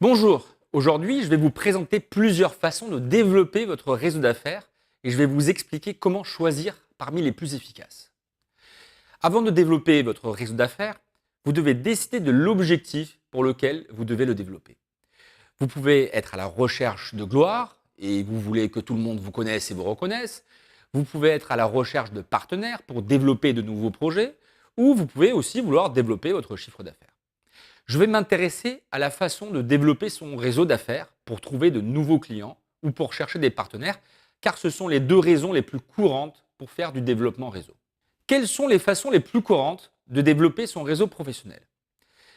Bonjour, aujourd'hui je vais vous présenter plusieurs façons de développer votre réseau d'affaires et je vais vous expliquer comment choisir parmi les plus efficaces. Avant de développer votre réseau d'affaires, vous devez décider de l'objectif pour lequel vous devez le développer. Vous pouvez être à la recherche de gloire et vous voulez que tout le monde vous connaisse et vous reconnaisse. Vous pouvez être à la recherche de partenaires pour développer de nouveaux projets ou vous pouvez aussi vouloir développer votre chiffre d'affaires. Je vais m'intéresser à la façon de développer son réseau d'affaires pour trouver de nouveaux clients ou pour chercher des partenaires, car ce sont les deux raisons les plus courantes pour faire du développement réseau. Quelles sont les façons les plus courantes de développer son réseau professionnel?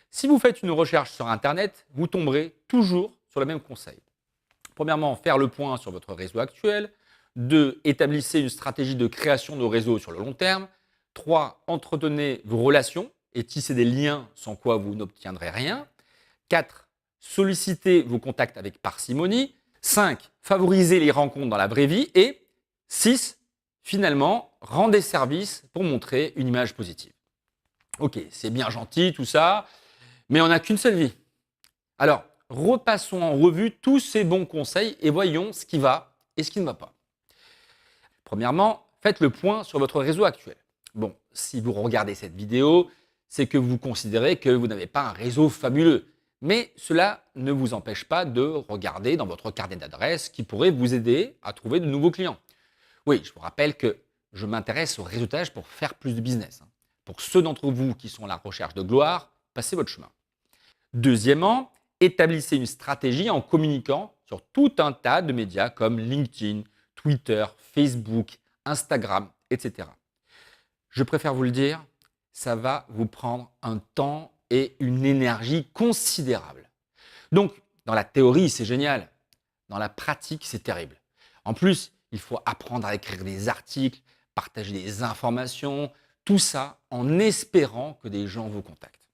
Si vous faites une recherche sur Internet, vous tomberez toujours sur le même conseil. Premièrement, faire le point sur votre réseau actuel. 2. Établissez une stratégie de création de réseau sur le long terme. 3. Entretenez vos relations et tissez des liens sans quoi vous n'obtiendrez rien. 4. Sollicitez vos contacts avec parcimonie. 5. Favorisez les rencontres dans la vraie vie. Et 6. Finalement, rendez service pour montrer une image positive. Ok, c'est bien gentil tout ça, mais on n'a qu'une seule vie. Alors, repassons en revue tous ces bons conseils et voyons ce qui va et ce qui ne va pas. Premièrement, faites le point sur votre réseau actuel. Bon, si vous regardez cette vidéo, c'est que vous considérez que vous n'avez pas un réseau fabuleux. Mais cela ne vous empêche pas de regarder dans votre carnet d'adresses qui pourrait vous aider à trouver de nouveaux clients. Oui, je vous rappelle que je m'intéresse au réseautage pour faire plus de business. Pour ceux d'entre vous qui sont à la recherche de gloire, passez votre chemin. Deuxièmement, établissez une stratégie en communiquant sur tout un tas de médias comme LinkedIn, Twitter, Facebook, Instagram, etc. Je préfère vous le dire, ça va vous prendre un temps et une énergie considérable. Donc, dans la théorie, c'est génial. Dans la pratique, c'est terrible. En plus, il faut apprendre à écrire des articles, partager des informations, tout ça en espérant que des gens vous contactent.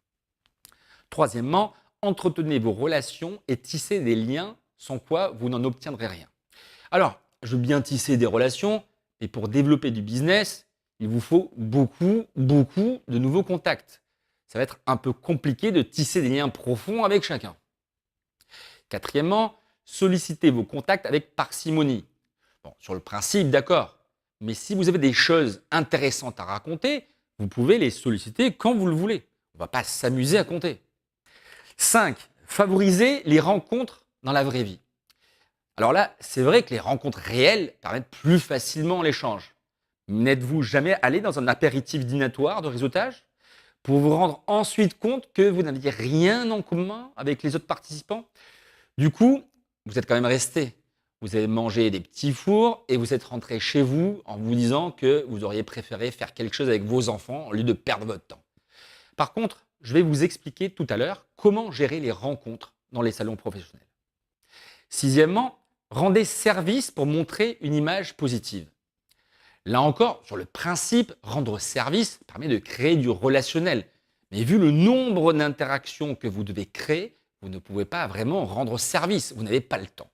Troisièmement, entretenez vos relations et tissez des liens sans quoi vous n'en obtiendrez rien. Alors, je veux bien tisser des relations, mais pour développer du business, il vous faut beaucoup de nouveaux contacts. Ça va être un peu compliqué de tisser des liens profonds avec chacun. Quatrièmement, sollicitez vos contacts avec parcimonie. Bon, sur le principe, d'accord. Mais si vous avez des choses intéressantes à raconter, vous pouvez les solliciter quand vous le voulez. On ne va pas s'amuser à compter. 5. Favorisez les rencontres dans la vraie vie. Alors là, c'est vrai que les rencontres réelles permettent plus facilement l'échange. N'êtes-vous jamais allé dans un apéritif dînatoire de réseautage pour vous rendre ensuite compte que vous n'aviez rien en commun avec les autres participants? Du coup, vous êtes quand même resté. Vous avez mangé des petits fours et vous êtes rentré chez vous en vous disant que vous auriez préféré faire quelque chose avec vos enfants au lieu de perdre votre temps. Par contre, je vais vous expliquer tout à l'heure comment gérer les rencontres dans les salons professionnels. Sixièmement, rendez service pour montrer une image positive. Là encore, sur le principe, rendre service permet de créer du relationnel. Mais vu le nombre d'interactions que vous devez créer, vous ne pouvez pas vraiment rendre service, vous n'avez pas le temps.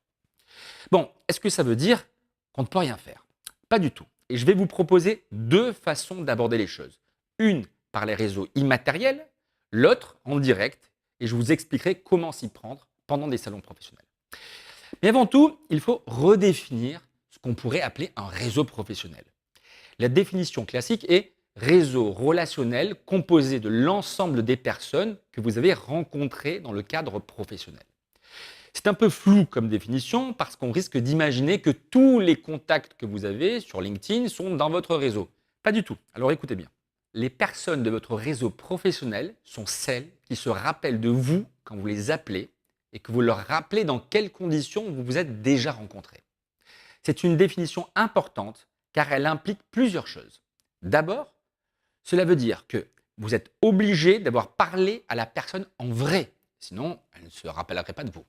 Bon, est-ce que ça veut dire qu'on ne peut rien faire? Pas du tout. Et je vais vous proposer deux façons d'aborder les choses. Une par les réseaux immatériels, l'autre en direct, et je vous expliquerai comment s'y prendre pendant des salons professionnels. Mais avant tout, il faut redéfinir ce qu'on pourrait appeler un réseau professionnel. La définition classique est réseau relationnel composé de l'ensemble des personnes que vous avez rencontrées dans le cadre professionnel. C'est un peu flou comme définition parce qu'on risque d'imaginer que tous les contacts que vous avez sur LinkedIn sont dans votre réseau. Pas du tout. Alors écoutez bien. Les personnes de votre réseau professionnel sont celles qui se rappellent de vous quand vous les appelez et que vous leur rappelez dans quelles conditions vous vous êtes déjà rencontrés. C'est une définition importante car elle implique plusieurs choses. D'abord, cela veut dire que vous êtes obligé d'avoir parlé à la personne en vrai, sinon elle ne se rappellerait pas de vous.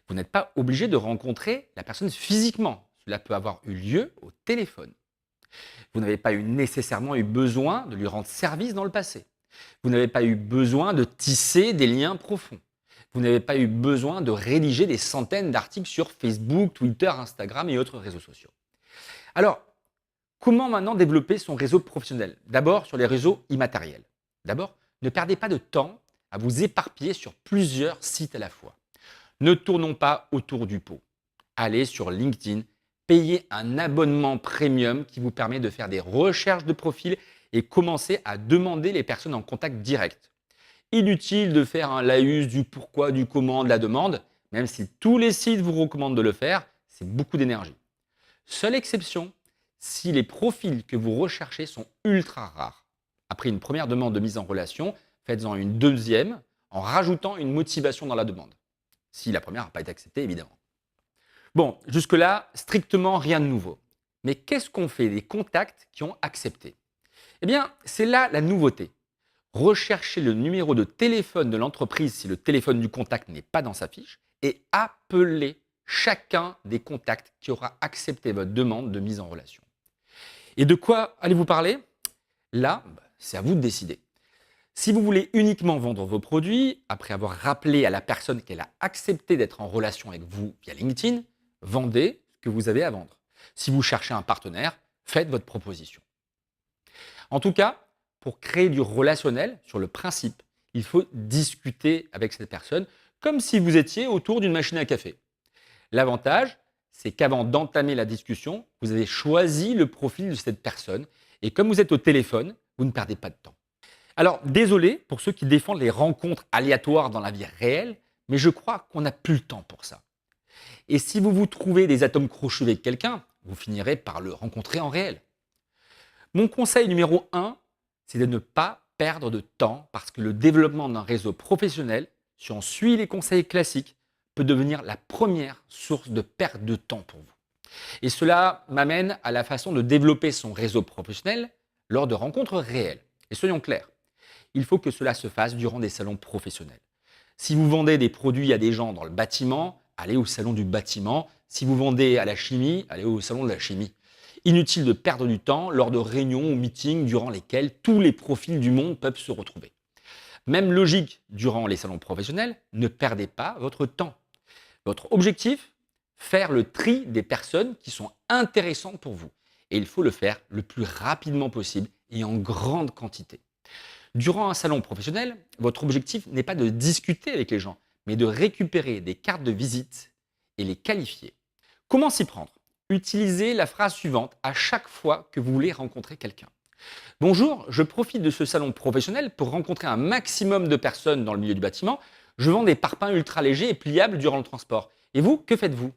Vous n'êtes pas obligé de rencontrer la personne physiquement, cela peut avoir eu lieu au téléphone. Vous n'avez pas nécessairement eu besoin de lui rendre service dans le passé. Vous n'avez pas eu besoin de tisser des liens profonds. Vous n'avez pas eu besoin de rédiger des centaines d'articles sur Facebook, Twitter, Instagram et autres réseaux sociaux. Alors, comment maintenant développer son réseau professionnel? D'abord sur les réseaux immatériels. D'abord, ne perdez pas de temps à vous éparpiller sur plusieurs sites à la fois. Ne tournons pas autour du pot. Allez sur LinkedIn, payez un abonnement premium qui vous permet de faire des recherches de profil et commencer à demander les personnes en contact direct. Inutile de faire un laïus du pourquoi, du comment, de la demande, même si tous les sites vous recommandent de le faire, c'est beaucoup d'énergie. Seule exception, si les profils que vous recherchez sont ultra rares. Après une première demande de mise en relation, faites-en une deuxième en rajoutant une motivation dans la demande. Si la première n'a pas été acceptée, évidemment. Bon, jusque-là, strictement rien de nouveau. Mais qu'est-ce qu'on fait des contacts qui ont accepté? Eh bien, c'est là la nouveauté. Recherchez le numéro de téléphone de l'entreprise si le téléphone du contact n'est pas dans sa fiche et appelez chacun des contacts qui aura accepté votre demande de mise en relation. Et de quoi allez-vous parler? Là, c'est à vous de décider. Si vous voulez uniquement vendre vos produits, après avoir rappelé à la personne qu'elle a accepté d'être en relation avec vous via LinkedIn, vendez ce que vous avez à vendre. Si vous cherchez un partenaire, faites votre proposition. En tout cas, pour créer du relationnel, sur le principe, il faut discuter avec cette personne comme si vous étiez autour d'une machine à café. L'avantage, c'est qu'avant d'entamer la discussion, vous avez choisi le profil de cette personne et comme vous êtes au téléphone, vous ne perdez pas de temps. Alors, désolé pour ceux qui défendent les rencontres aléatoires dans la vie réelle, mais je crois qu'on n'a plus le temps pour ça. Et si vous vous trouvez des atomes crochus avec quelqu'un, vous finirez par le rencontrer en réel. Mon conseil numéro 1, c'est de ne pas perdre de temps parce que le développement d'un réseau professionnel, si on suit les conseils classiques, peut devenir la première source de perte de temps pour vous. Et cela m'amène à la façon de développer son réseau professionnel lors de rencontres réelles. Et soyons clairs, il faut que cela se fasse durant des salons professionnels. Si vous vendez des produits à des gens dans le bâtiment, allez au salon du bâtiment. Si vous vendez à la chimie, allez au salon de la chimie. Inutile de perdre du temps lors de réunions ou meetings durant lesquels tous les profils du monde peuvent se retrouver. Même logique durant les salons professionnels, ne perdez pas votre temps. Votre objectif, faire le tri des personnes qui sont intéressantes pour vous. Et il faut le faire le plus rapidement possible et en grande quantité. Durant un salon professionnel, votre objectif n'est pas de discuter avec les gens, mais de récupérer des cartes de visite et les qualifier. Comment s'y prendre? Utilisez la phrase suivante à chaque fois que vous voulez rencontrer quelqu'un. Bonjour, je profite de ce salon professionnel pour rencontrer un maximum de personnes dans le milieu du bâtiment. Je vends des parpaings ultra légers et pliables durant le transport. Et vous, que faites-vous?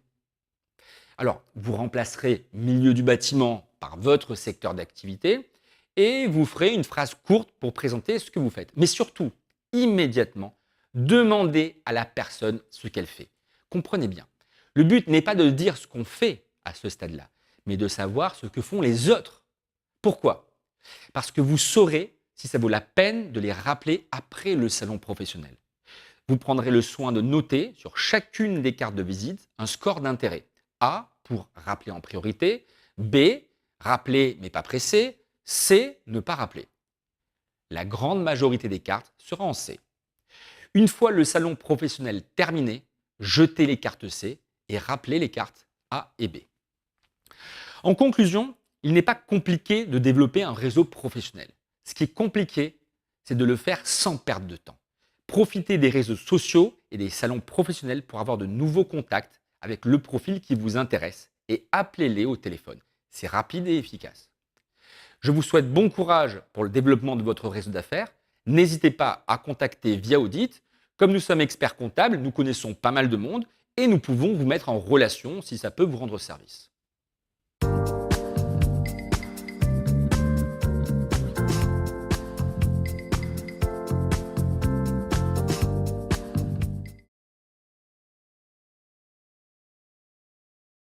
Alors, vous remplacerez milieu du bâtiment par votre secteur d'activité et vous ferez une phrase courte pour présenter ce que vous faites. Mais surtout, immédiatement, demandez à la personne ce qu'elle fait. Comprenez bien, le but n'est pas de dire ce qu'on fait à ce stade-là, mais de savoir ce que font les autres. Pourquoi? Parce que vous saurez si ça vaut la peine de les rappeler après le salon professionnel. Vous prendrez le soin de noter sur chacune des cartes de visite un score d'intérêt. A pour rappeler en priorité, B, rappeler mais pas pressé, C, ne pas rappeler. La grande majorité des cartes sera en C. Une fois le salon professionnel terminé, jetez les cartes C et rappelez les cartes A et B. En conclusion, il n'est pas compliqué de développer un réseau professionnel. Ce qui est compliqué, c'est de le faire sans perdre de temps. Profitez des réseaux sociaux et des salons professionnels pour avoir de nouveaux contacts avec le profil qui vous intéresse et appelez-les au téléphone. C'est rapide et efficace. Je vous souhaite bon courage pour le développement de votre réseau d'affaires. N'hésitez pas à contacter via Audit. Comme nous sommes experts comptables, nous connaissons pas mal de monde et nous pouvons vous mettre en relation si ça peut vous rendre service.